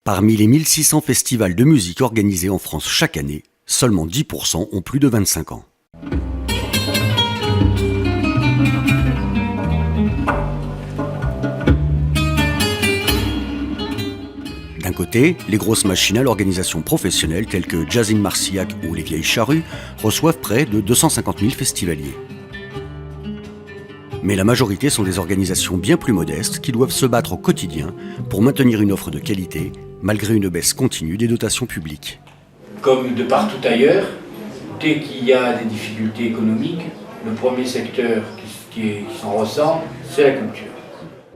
Parmi les 1600 festivals de musique organisés en France chaque année, seulement 10% ont plus de 25 ans. D'un côté, les grosses machines à l'organisation professionnelle telles que Jazzin Marcillac ou les Vieilles Charrues reçoivent près de 250 000 festivaliers. Mais la majorité sont des organisations bien plus modestes qui doivent se battre au quotidien pour maintenir une offre de qualité malgré une baisse continue des dotations publiques. Comme de partout ailleurs, dès qu'il y a des difficultés économiques, le premier secteur qui s'en ressent, c'est la culture.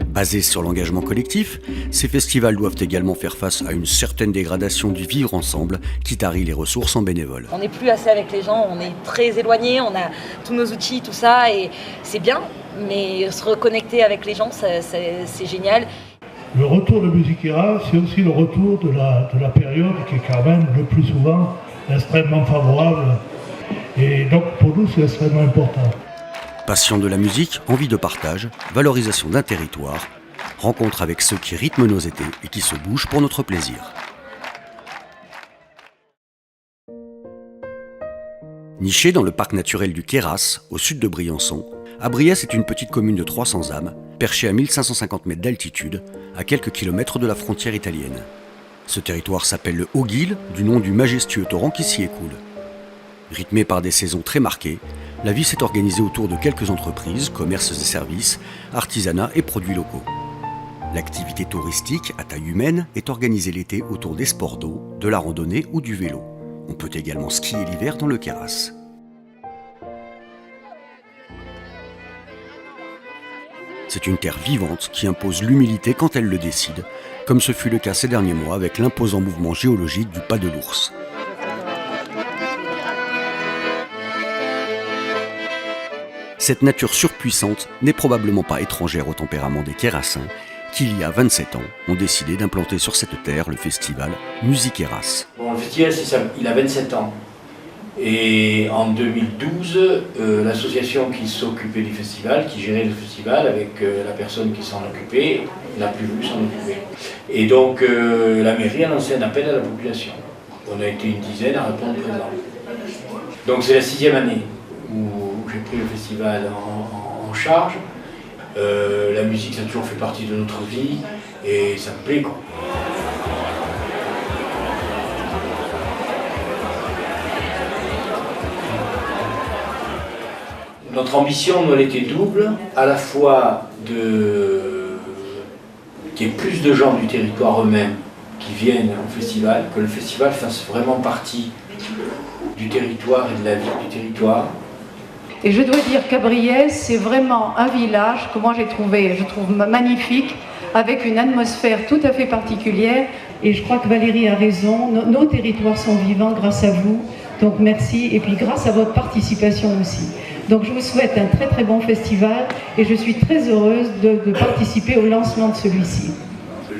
Basés sur l'engagement collectif, ces festivals doivent également faire face à une certaine dégradation du vivre ensemble qui tarit les ressources en bénévoles. On n'est plus assez avec les gens, on est très éloignés, on a tous nos outils, tout ça, et c'est bien, mais se reconnecter avec les gens, c'est génial. Le retour de Musiquera, c'est aussi le retour de la période qui est quand même le plus souvent extrêmement favorable. Et donc pour nous, c'est extrêmement important. Passion de la musique, envie de partage, valorisation d'un territoire, rencontre avec ceux qui rythment nos étés et qui se bougent pour notre plaisir. Niché dans le parc naturel du Queyras, au sud de Briançon, Abriès est une petite commune de 300 âmes, perchée à 1550 mètres d'altitude, à quelques kilomètres de la frontière italienne. Ce territoire s'appelle le Haut-Guil, du nom du majestueux torrent qui s'y écoule. Rythmé par des saisons très marquées, la vie s'est organisée autour de quelques entreprises, commerces et services, artisanat et produits locaux. L'activité touristique à taille humaine est organisée l'été autour des sports d'eau, de la randonnée ou du vélo. On peut également skier l'hiver dans le Queyras. C'est une terre vivante qui impose l'humilité quand elle le décide, comme ce fut le cas ces derniers mois avec l'imposant mouvement géologique du Pas de l'Ours. Cette nature surpuissante n'est probablement pas étrangère au tempérament des Queyrassins, qui il y a 27 ans ont décidé d'implanter sur cette terre le festival Musiqueras. Bon, le festival, il a 27 ans. Et en 2012, l'association qui s'occupait du festival, qui gérait le festival avec la personne qui s'en occupait, n'a plus voulu s'en occuper. Et donc la mairie a lancé un appel à la population. On a été une dizaine à répondre présent. Donc c'est la 6e année où j'ai pris le festival en charge. La musique, ça a toujours fait partie de notre vie et ça me plaît, quoi. Notre ambition, nous, elle était double, à la fois qu'il y ait plus de gens du territoire eux-mêmes qui viennent au festival, que le festival fasse vraiment partie du territoire et de la vie du territoire. Et je dois dire qu'Abriès, c'est vraiment un village que moi je trouve magnifique, avec une atmosphère tout à fait particulière. Et je crois que Valérie a raison, nos territoires sont vivants grâce à vous. Donc merci, et puis grâce à votre participation aussi. Donc je vous souhaite un très très bon festival et je suis très heureuse de participer au lancement de celui-ci.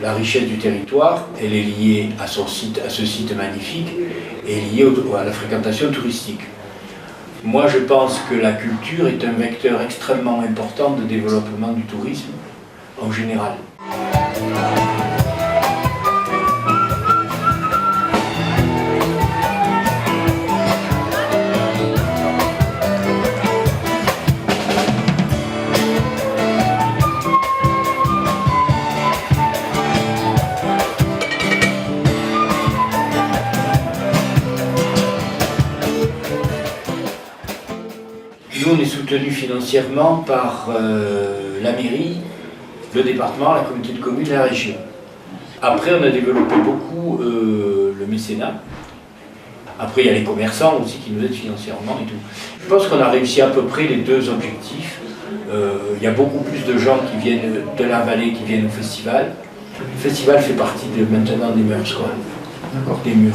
La richesse du territoire, elle est liée à ce site magnifique et liée à la fréquentation touristique. Moi je pense que la culture est un vecteur extrêmement important de développement du tourisme en général. Nous, on est soutenu financièrement par la mairie, le département, la communauté de communes et la région. Après, on a développé beaucoup le mécénat. Après, il y a les commerçants aussi qui nous aident financièrement et tout. Je pense qu'on a réussi à peu près les deux objectifs. Il y a beaucoup plus de gens qui viennent de la vallée, qui viennent au festival. Le festival fait partie maintenant des mœurs, quoi. Des murs.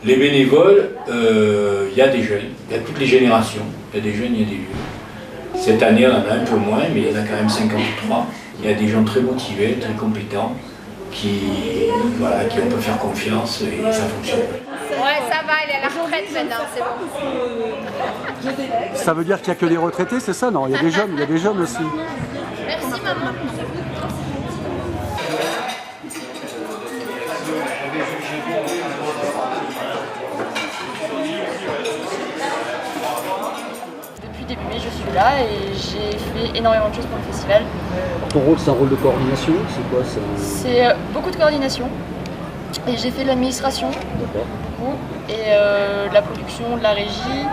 Les bénévoles, il y a des jeunes, il y a toutes les générations, il y a des jeunes, il y a des vieux. Cette année, on en a un peu moins, mais il y en a quand même 53. Il y a des gens très motivés, très compétents, qui on peut faire confiance et ça fonctionne. Ouais, ça va, elle est à la retraite maintenant, c'est bon. Ça veut dire qu'il n'y a que des retraités, c'est ça? Non, il y a des jeunes aussi. Merci maman. Depuis début mai, je suis là et j'ai fait énormément de choses pour le festival. Ton rôle, c'est un rôle de coordination? C'est quoi ça? C'est beaucoup de coordination. Et j'ai fait de l'administration, beaucoup, et de la production, de la régie.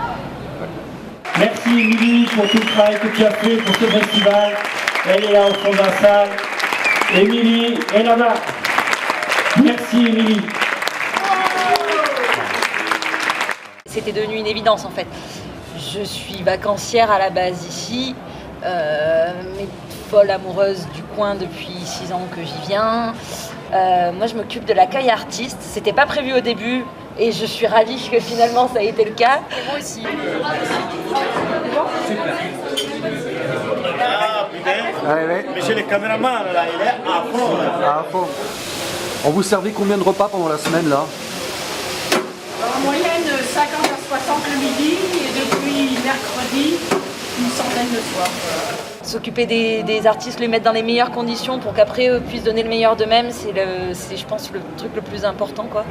Merci Émilie pour tout le travail que tu as fait pour ce festival. Elle est là au fond de la salle. Émilie est là-bas. Merci Émilie. C'était devenu une évidence en fait. Je suis vacancière à la base ici, mais folle amoureuse du coin depuis 6 ans que j'y viens. Moi je m'occupe de l'accueil artiste, c'était pas prévu au début et je suis ravie que finalement ça ait été le cas. Et moi aussi. Monsieur le caméraman, là, il est à fond. À fond. On vous servait combien de repas pendant la semaine là? En moyenne, 50 à 60 le midi et depuis mercredi, une centaine de soirs. S'occuper des artistes, les mettre dans les meilleures conditions pour qu'après eux puissent donner le meilleur d'eux-mêmes, c'est je pense le truc le plus important quoi.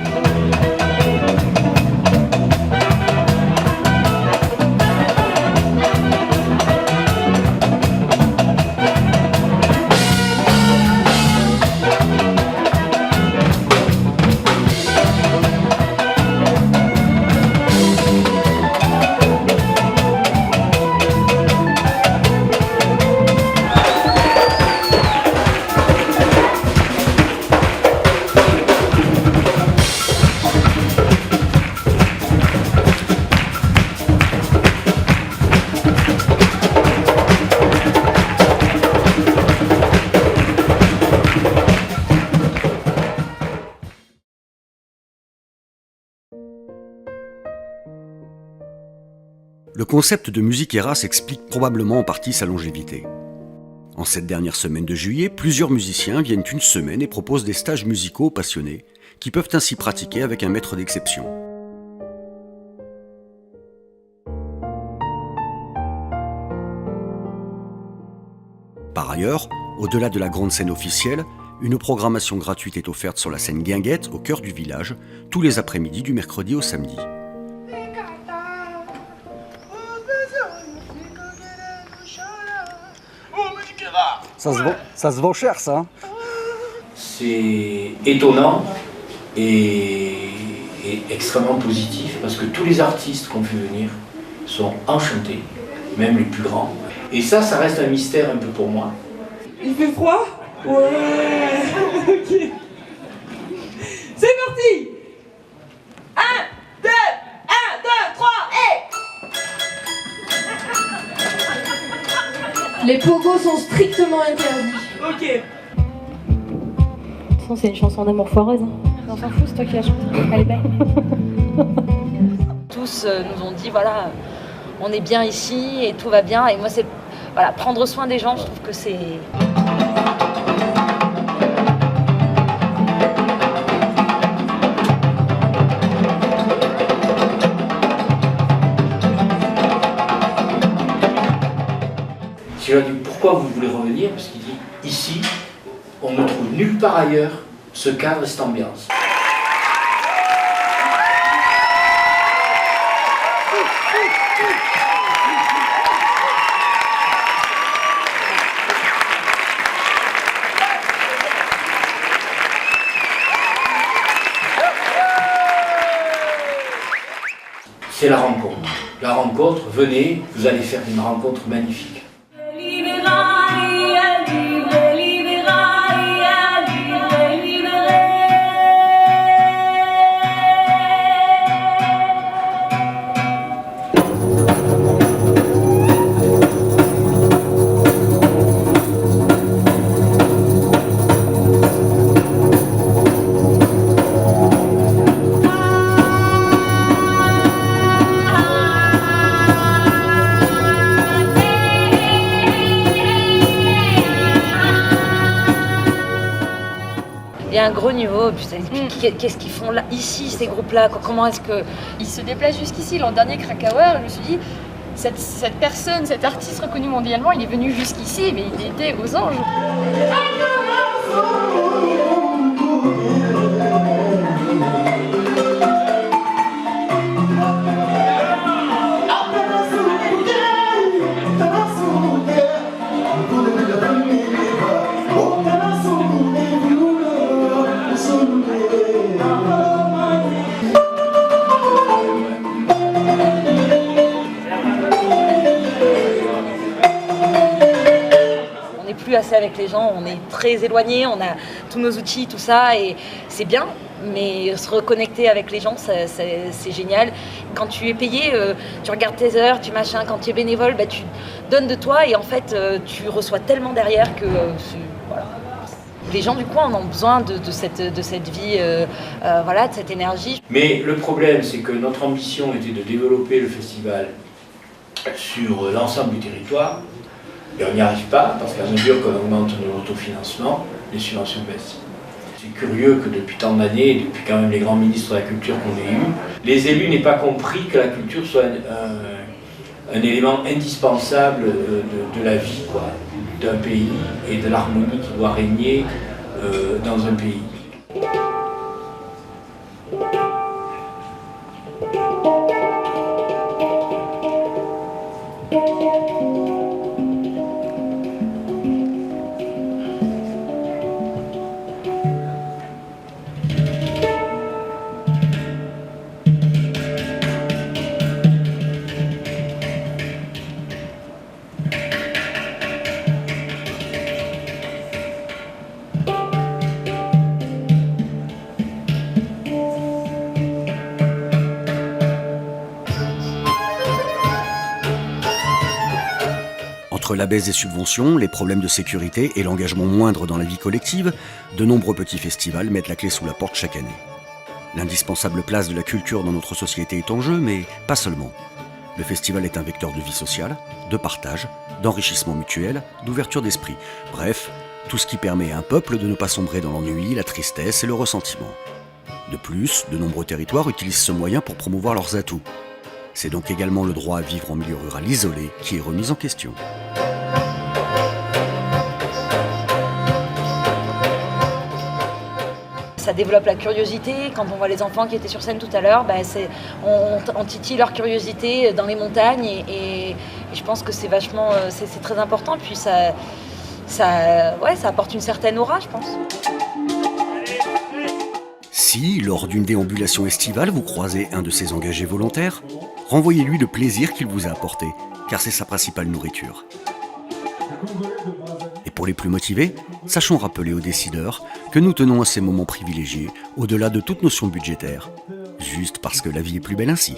Le concept de Musique Eras explique probablement en partie sa longévité. En cette dernière semaine de juillet, plusieurs musiciens viennent une semaine et proposent des stages musicaux aux passionnés, qui peuvent ainsi pratiquer avec un maître d'exception. Par ailleurs, au-delà de la grande scène officielle, une programmation gratuite est offerte sur la scène Guinguette, au cœur du village, tous les après-midi du mercredi au samedi. Ça se vend cher ça, hein? C'est étonnant et extrêmement positif parce que tous les artistes qu'on fait venir sont enchantés, même les plus grands. Et ça reste un mystère un peu pour moi. Il fait froid? Ouais. Ok. C'est parti. 1, 2, 3, et... Les pogos sont strictement interdits. Ok. De toute façon, c'est une chanson d'amour foireuse. On s'en fout, c'est toi qui la chantes. Elle est belle. Tous nous ont dit voilà, on est bien ici et tout va bien. Et moi c'est voilà, prendre soin des gens, je trouve que c'est... Je lui ai dit pourquoi vous voulez revenir, parce qu'il dit ici, on ne trouve nulle part ailleurs ce cadre et cette ambiance. C'est la rencontre. La rencontre, venez, vous allez faire une rencontre magnifique. y a un gros niveau. Puis qu'est-ce qu'ils font là, ici, ces groupes-là? Comment est-ce que... Ils se déplacent jusqu'ici. L'an dernier, Krakauer, je me suis dit, cette personne, cet artiste reconnu mondialement, il est venu jusqu'ici, mais il était aux anges. Plus assez avec les gens, on est très éloignés, on a tous nos outils, tout ça, et c'est bien, mais se reconnecter avec les gens, c'est génial. Quand tu es payé, tu regardes tes heures, tu machin, quand tu es bénévole, bah, tu donnes de toi, et en fait, tu reçois tellement derrière que voilà. Les gens du coin en ont besoin de cette vie, voilà, de cette énergie. Mais le problème, c'est que notre ambition était de développer le festival sur l'ensemble du territoire. Et on n'y arrive pas, parce qu'à mesure qu'on augmente l'autofinancement, les subventions baissent. C'est curieux que depuis tant d'années, depuis quand même les grands ministres de la culture qu'on ait eus, les élus n'aient pas compris que la culture soit un élément indispensable de la vie d'un pays et de l'harmonie qui doit régner dans un pays. Entre la baisse des subventions, les problèmes de sécurité et l'engagement moindre dans la vie collective, de nombreux petits festivals mettent la clé sous la porte chaque année. L'indispensable place de la culture dans notre société est en jeu, mais pas seulement. Le festival est un vecteur de vie sociale, de partage, d'enrichissement mutuel, d'ouverture d'esprit. Bref, tout ce qui permet à un peuple de ne pas sombrer dans l'ennui, la tristesse et le ressentiment. De plus, de nombreux territoires utilisent ce moyen pour promouvoir leurs atouts. C'est donc également le droit à vivre en milieu rural isolé qui est remis en question. Ça développe la curiosité. Quand on voit les enfants qui étaient sur scène tout à l'heure, bah on titille leur curiosité dans les montagnes et je pense que c'est vachement, c'est très important. Puis ça apporte une certaine aura, je pense. Si, lors d'une déambulation estivale, vous croisez un de ces engagés volontaires, renvoyez-lui le plaisir qu'il vous a apporté, car c'est sa principale nourriture. Et pour les plus motivés, sachons rappeler aux décideurs que nous tenons à ces moments privilégiés, au-delà de toute notion budgétaire, juste parce que la vie est plus belle ainsi.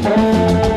Thank you.